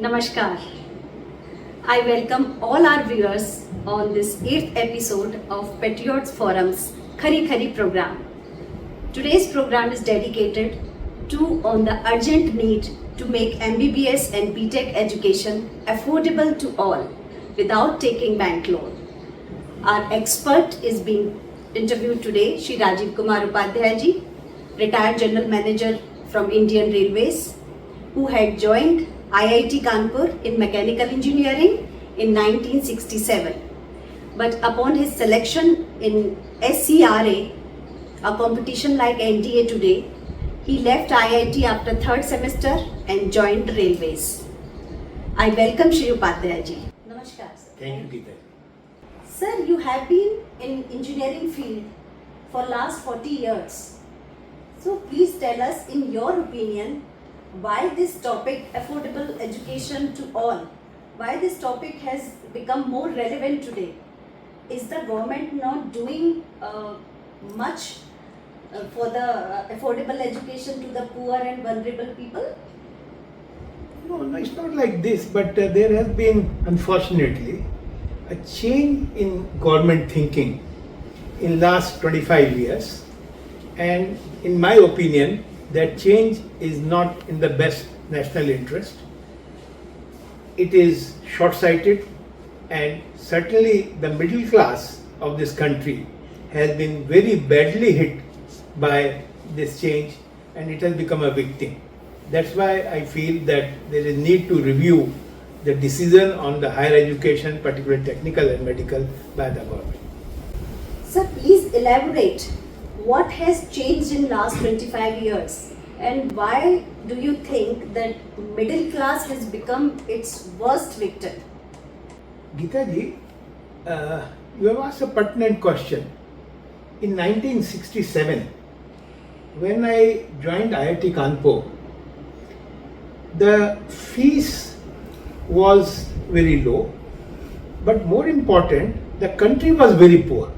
Namaskar. I welcome all our viewers on this 8th episode of Patriots Forum's Khari Khari program. Today's program is dedicated on the urgent need to make MBBS and B.Tech education affordable to all without taking bank loan. Our expert is being interviewed today, Shri Rajiv Kumar Upadhyay ji, retired General Manager from Indian Railways, who had joined IIT Kanpur in Mechanical Engineering in 1967. But upon his selection in SCRA, a competition like NTA today, he left IIT after third semester and joined the Railways. I welcome Shri Upadhyay ji. Namaskar. Thank you, Geeta. Sir, you have been in engineering field for last 40 years. So please tell us, in your opinion, why this topic, affordable education to all, why this topic has become more relevant today? Is the government not doing much for the affordable education to the poor and vulnerable people? No, it's not like this, but there has been, unfortunately, a change in government thinking in last 25 years, and in my opinion, that change is not in the best national interest. It is short-sighted, and certainly the middle class of this country has been very badly hit by this change, and it has become a victim. That's why I feel that there is need to review the decision on the higher education, particularly technical and medical, by the government. Sir, please elaborate. What has changed in last 25 years, and why do you think that middle class has become its worst victim? Geeta ji, you have asked a pertinent question. In 1967, when I joined IIT Kanpur, the fees was very low, but more important, the country was very poor.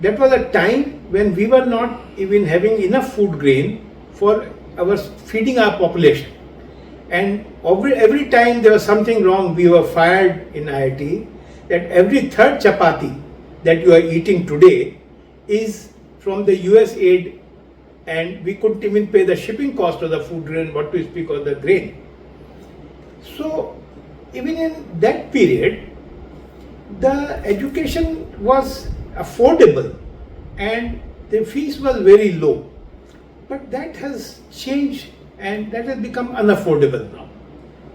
That was a time when we were not even having enough food grain for feeding our population. And every time there was something wrong, we were fired in IIT, that every third chapati that you are eating today is from the US aid, and we couldn't even pay the shipping cost of the food grain, what to speak of the grain. So even in that period, the education was affordable and the fees was very low. But that has changed and that has become unaffordable now.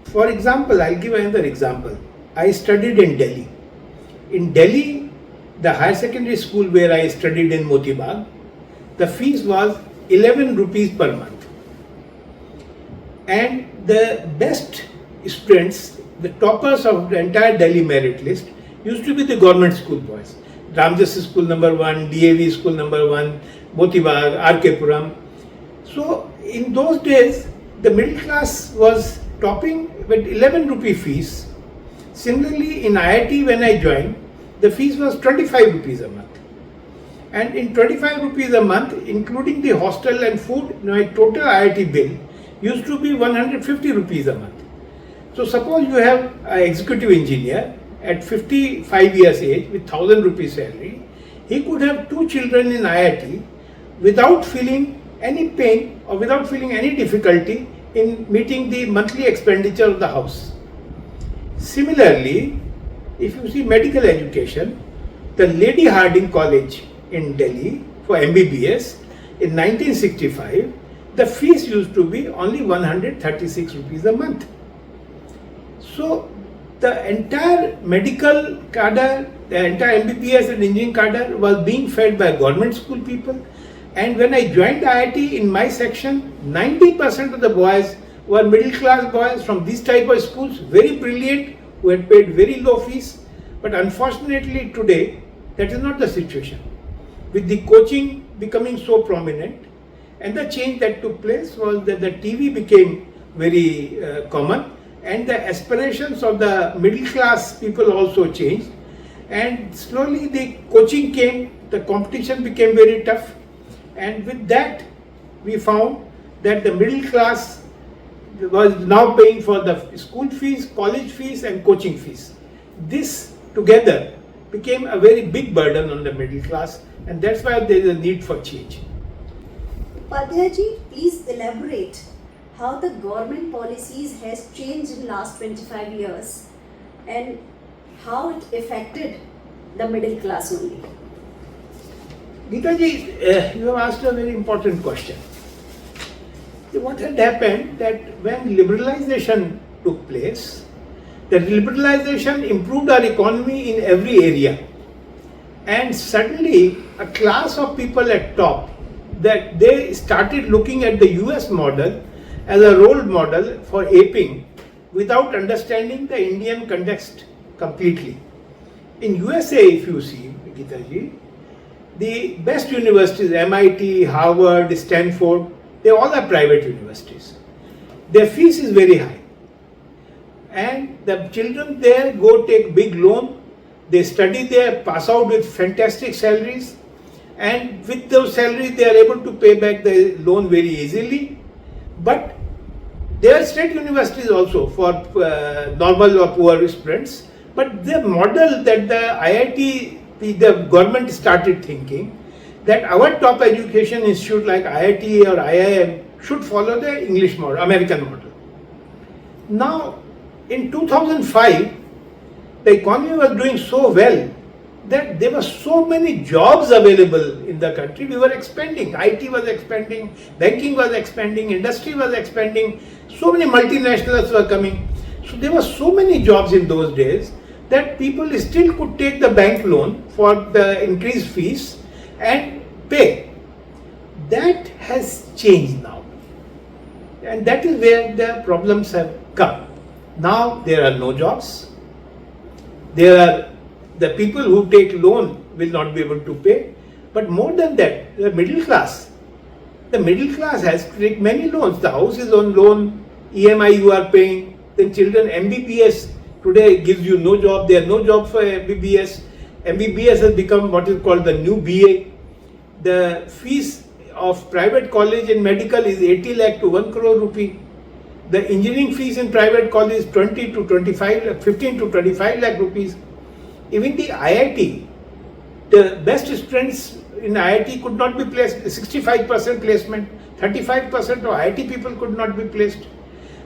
For example, I'll give another example. I studied in Delhi. In Delhi, the higher secondary school where I studied in Moti Bagh, the fees was 11 rupees per month. And the best students, the toppers of the entire Delhi merit list, used to be the government school boys. Ramjas School number 1, DAV School number 1, Moti Bagh, R.K. Puram. So in those days, the middle class was topping with 11 rupee fees. Similarly, in IIT when I joined, the fees was 25 rupees a month. And in 25 rupees a month, including the hostel and food, my total IIT bill used to be 150 rupees a month. So suppose you have an executive engineer at 55 years age with 1000 rupees salary, he could have 2 children in IIT without feeling any pain or without feeling any difficulty in meeting the monthly expenditure of the house. Similarly, if you see medical education, the Lady Hardinge College in Delhi for MBBS in 1965, the fees used to be only 136 rupees a month. So the entire medical cadre, the entire MBBS and engineering cadre was being fed by government school people. And when I joined IIT, in my section, 90% of the boys were middle class boys from these type of schools, very brilliant, who had paid very low fees. But unfortunately today, that is not the situation. With the coaching becoming so prominent, and the change that took place was that the TV became very common, and the aspirations of the middle class people also changed, and slowly the coaching came, the competition became very tough, and with that we found that the middle class was now paying for the school fees, college fees and coaching fees. This together became a very big burden on the middle class, and that's why there is a need for change. Upadhyay, please elaborate how the government policies has changed in last 25 years and how it affected the middle class only. Geetaji, you have asked a very important question. What had happened that when liberalization took place, the liberalization improved our economy in every area, and suddenly a class of people at top that they started looking at the US model as a role model for aping without understanding the Indian context completely. In USA, if you see, Geetaji, the best universities, MIT, Harvard, Stanford, they all are private universities. Their fees is very high. And the children there go take big loan, they study there, pass out with fantastic salaries, and with those salaries they are able to pay back the loan very easily. But there are state universities also for normal or poor students. But the model that the IIT, the government started thinking that our top education institute like IIT or IIM should follow the English model, American model. Now, in 2005, the economy was doing so well that there were so many jobs available in the country. We were expanding. IT was expanding, banking was expanding, industry was expanding. So many multinationals were coming. So there were so many jobs in those days that people still could take the bank loan for the increased fees and pay. That has changed now. And that is where the problems have come. Now there are no jobs. There are the people who take loan will not be able to pay. But more than that, the middle class has to take many loans. The house is on loan, EMI you are paying. Then children, MBBS today gives you no job. There are no job for MBBS. MBBS has become what is called the new BA. The fees of private college and medical is 80 lakh to 1 crore rupee. The engineering fees in private college is 20 to 25, 15 to 25 lakh rupees. Even the IIT, the best students in IIT could not be placed, 65% placement, 35% of IIT people could not be placed.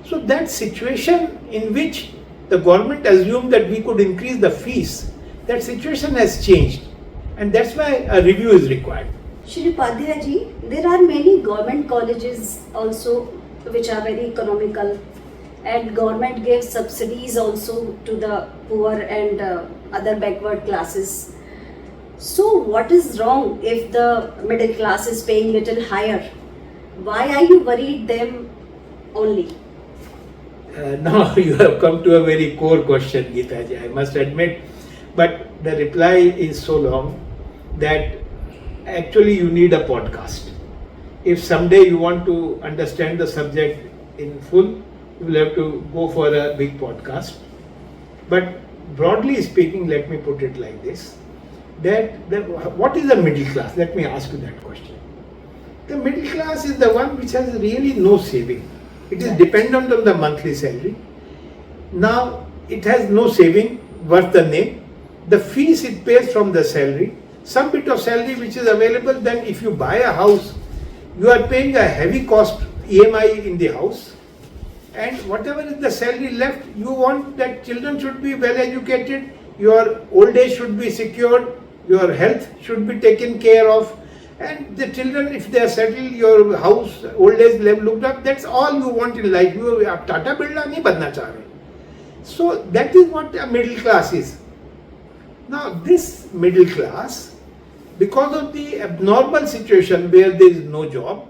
So that situation in which the government assumed that we could increase the fees, that situation has changed, and that's why a review is required. Shri Upadhyay ji, there are many government colleges also which are very economical, and government gives subsidies also to the poor and other backward classes. So what is wrong if the middle class is paying little higher? Why are you worried them only? Now you have come to a very core question, Geetaji, I must admit, but the reply is so long that actually you need a podcast. If someday you want to understand the subject in full, you will have to go for a big podcast. But broadly speaking, let me put it like this, that what is the middle class? Let me ask you that question. The middle class is the one which has really no saving. It is dependent on the monthly salary. Now, it has no saving worth the name. The fees it pays from the salary, some bit of salary which is available, then if you buy a house, you are paying a heavy cost EMI in the house, and whatever is the salary left, you want that children should be well educated, your old age should be secured, your health should be taken care of, and the children, if they are settled, your house, old age looked up, that's all you want in life. You Tata Birla nahi banna cha rahe. So that is what a middle class is. Now this middle class, because of the abnormal situation where there is no job,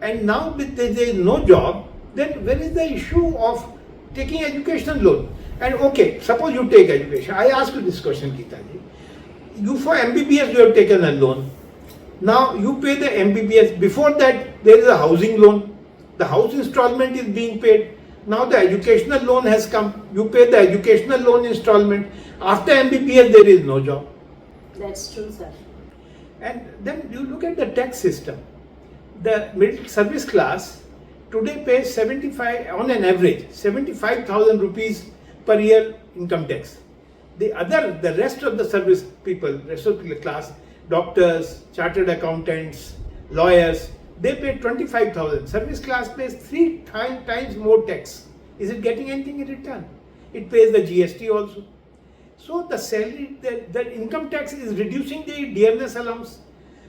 and now with there is no job, then where is the issue of taking educational loan? And okay, suppose you take education. I ask you this question, Geetaji. You for MBBS you have taken a loan. Now you pay the MBBS. Before that there is a housing loan. The house installment is being paid. Now the educational loan has come. You pay the educational loan installment. After MBBS there is no job. That's true, sir. And then you look at the tax system. The middle service class today pays 75, on an average, 75,000 rupees per year income tax. The rest of the service people, rest of the class, doctors, chartered accountants, lawyers, they pay 25,000. Service class pays 3 times more tax. Is it getting anything in return? It pays the GST also. So the salary, the income tax is reducing the dearness allowance.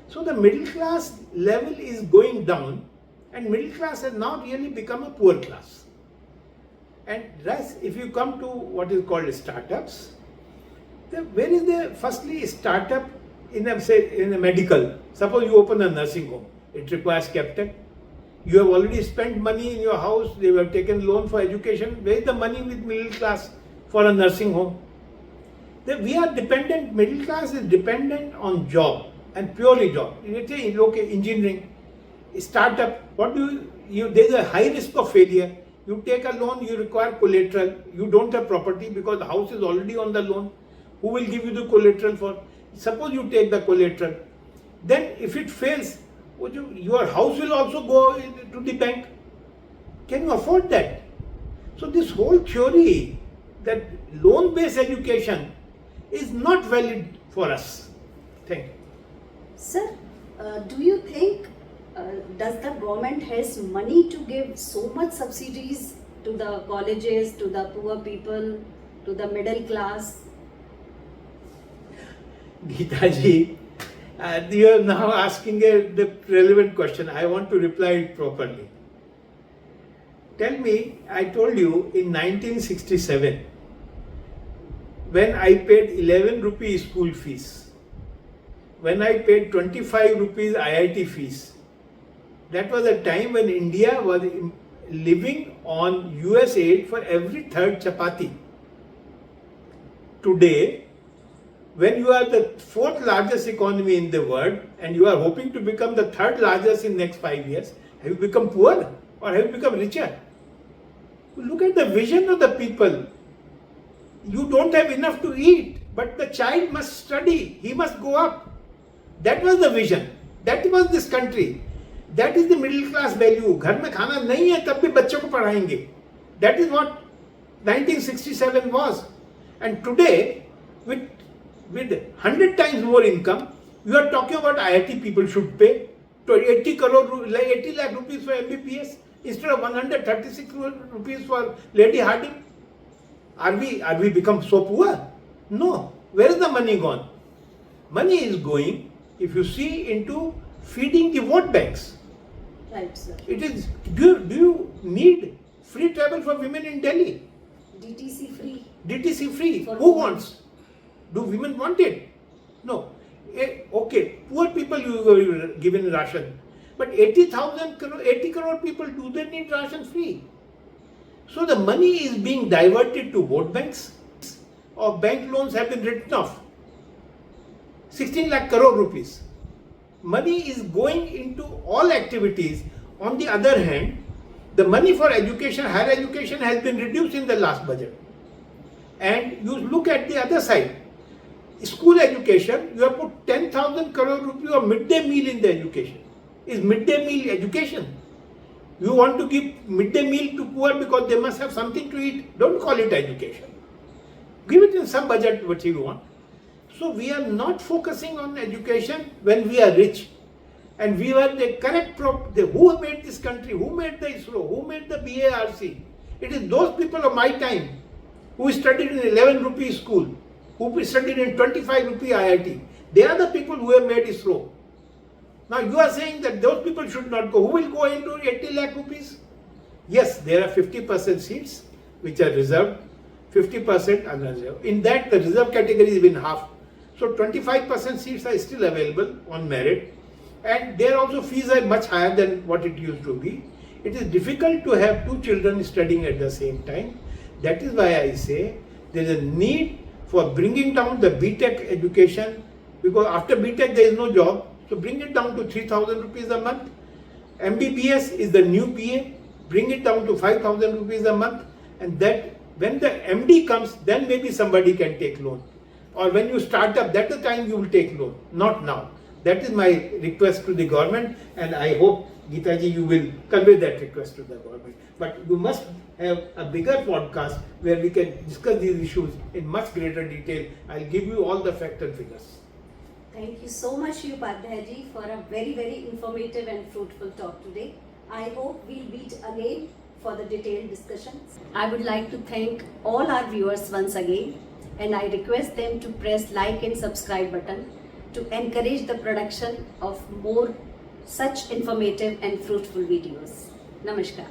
So the middle class level is going down, and middle class has now really become a poor class. And thus, if you come to what is called startups, where is the firstly startup in a medical? Suppose you open a nursing home, it requires capital. You have already spent money in your house, they have taken loan for education. Where is the money with middle class for a nursing home? We are dependent, middle class is dependent on job and purely job. Let's say, okay, engineering, startup, there's a high risk of failure. You take a loan, you require collateral, you don't have property because the house is already on the loan. Who will give you the collateral for? Suppose you take the collateral, then if it fails, your house will also go to the bank. Can you afford that? So this whole theory that loan-based education is not valid for us. Thank you. Sir, do you think does the government has money to give so much subsidies to the colleges, to the poor people, to the middle class? Geeta ji, you are now asking the relevant question. I want to reply it properly. Tell me, I told you in 1967, when I paid 11 rupees school fees, when I paid 25 rupees IIT fees, that was a time when India was living on US aid for every third chapati. Today, when you are the fourth largest economy in the world and you are hoping to become the third largest in next 5 years, have you become poor or have you become richer? Look at the vision of the people. You don't have enough to eat, but the child must study, he must go up. That was the vision. That was this country. That is the middle class value. घर में खाना नहीं है तब भी बच्चों को पढ़ाएंगे. That is what 1967 was. And today, with 100 times more income, you are talking about IIT people should pay 80 lakh rupees for MBBS instead of 136 rupees for Lady Harding. Are we become so poor? No. Where is the money gone? Money is going, if you see, into feeding the vote banks. Right, sir. It is. Do you need free travel for women in Delhi? DTC free. DTC free. For Who women. wants? Do women want it? No. Okay, poor people you were given ration, but 80 crore people, do they need ration free? So the money is being diverted to vote banks, or bank loans have been written off. 16 lakh crore rupees. Money is going into all activities. On the other hand, the money for education, higher education has been reduced in the last budget. And you look at the other side. School education, you have put 10,000 crore rupees of midday meal in the education. Is midday meal education? You want to give midday meal to poor because they must have something to eat. Don't call it education. Give it in some budget what you want. So we are not focusing on education when we are rich. And we were the correct who made this country, who made the ISRO, who made the BARC. It is those people of my time who studied in 11 rupee school, who studied in 25 rupee IIT. They are the people who have made ISRO. Now you are saying that those people should not go. Who will go into 80 lakh rupees? Yes, there are 50% seats which are reserved, 50% unreserved. In that, the reserved category is even half. So 25% seats are still available on merit, and there also fees are much higher than what it used to be. It is difficult to have two children studying at the same time. That is why I say there is a need for bringing down the B.Tech education, because after B.Tech there is no job. So bring it down to 3,000 rupees a month. MBBS is the new BA. Bring it down to 5,000 rupees a month, and that when the MD comes, then maybe somebody can take loan. Or when you start up, that's the time you will take loan, not now. That is my request to the government, and I hope Geeta ji, you will convey that request to the government. But you must have a bigger podcast where we can discuss these issues in much greater detail. I'll give you all the facts and figures. Thank you so much, Upadhyay ji, for a very informative and fruitful talk today. I hope we'll meet again for the detailed discussions. I would like to thank all our viewers once again, and I request them to press like and subscribe button to encourage the production of more such informative and fruitful videos. Namaskar.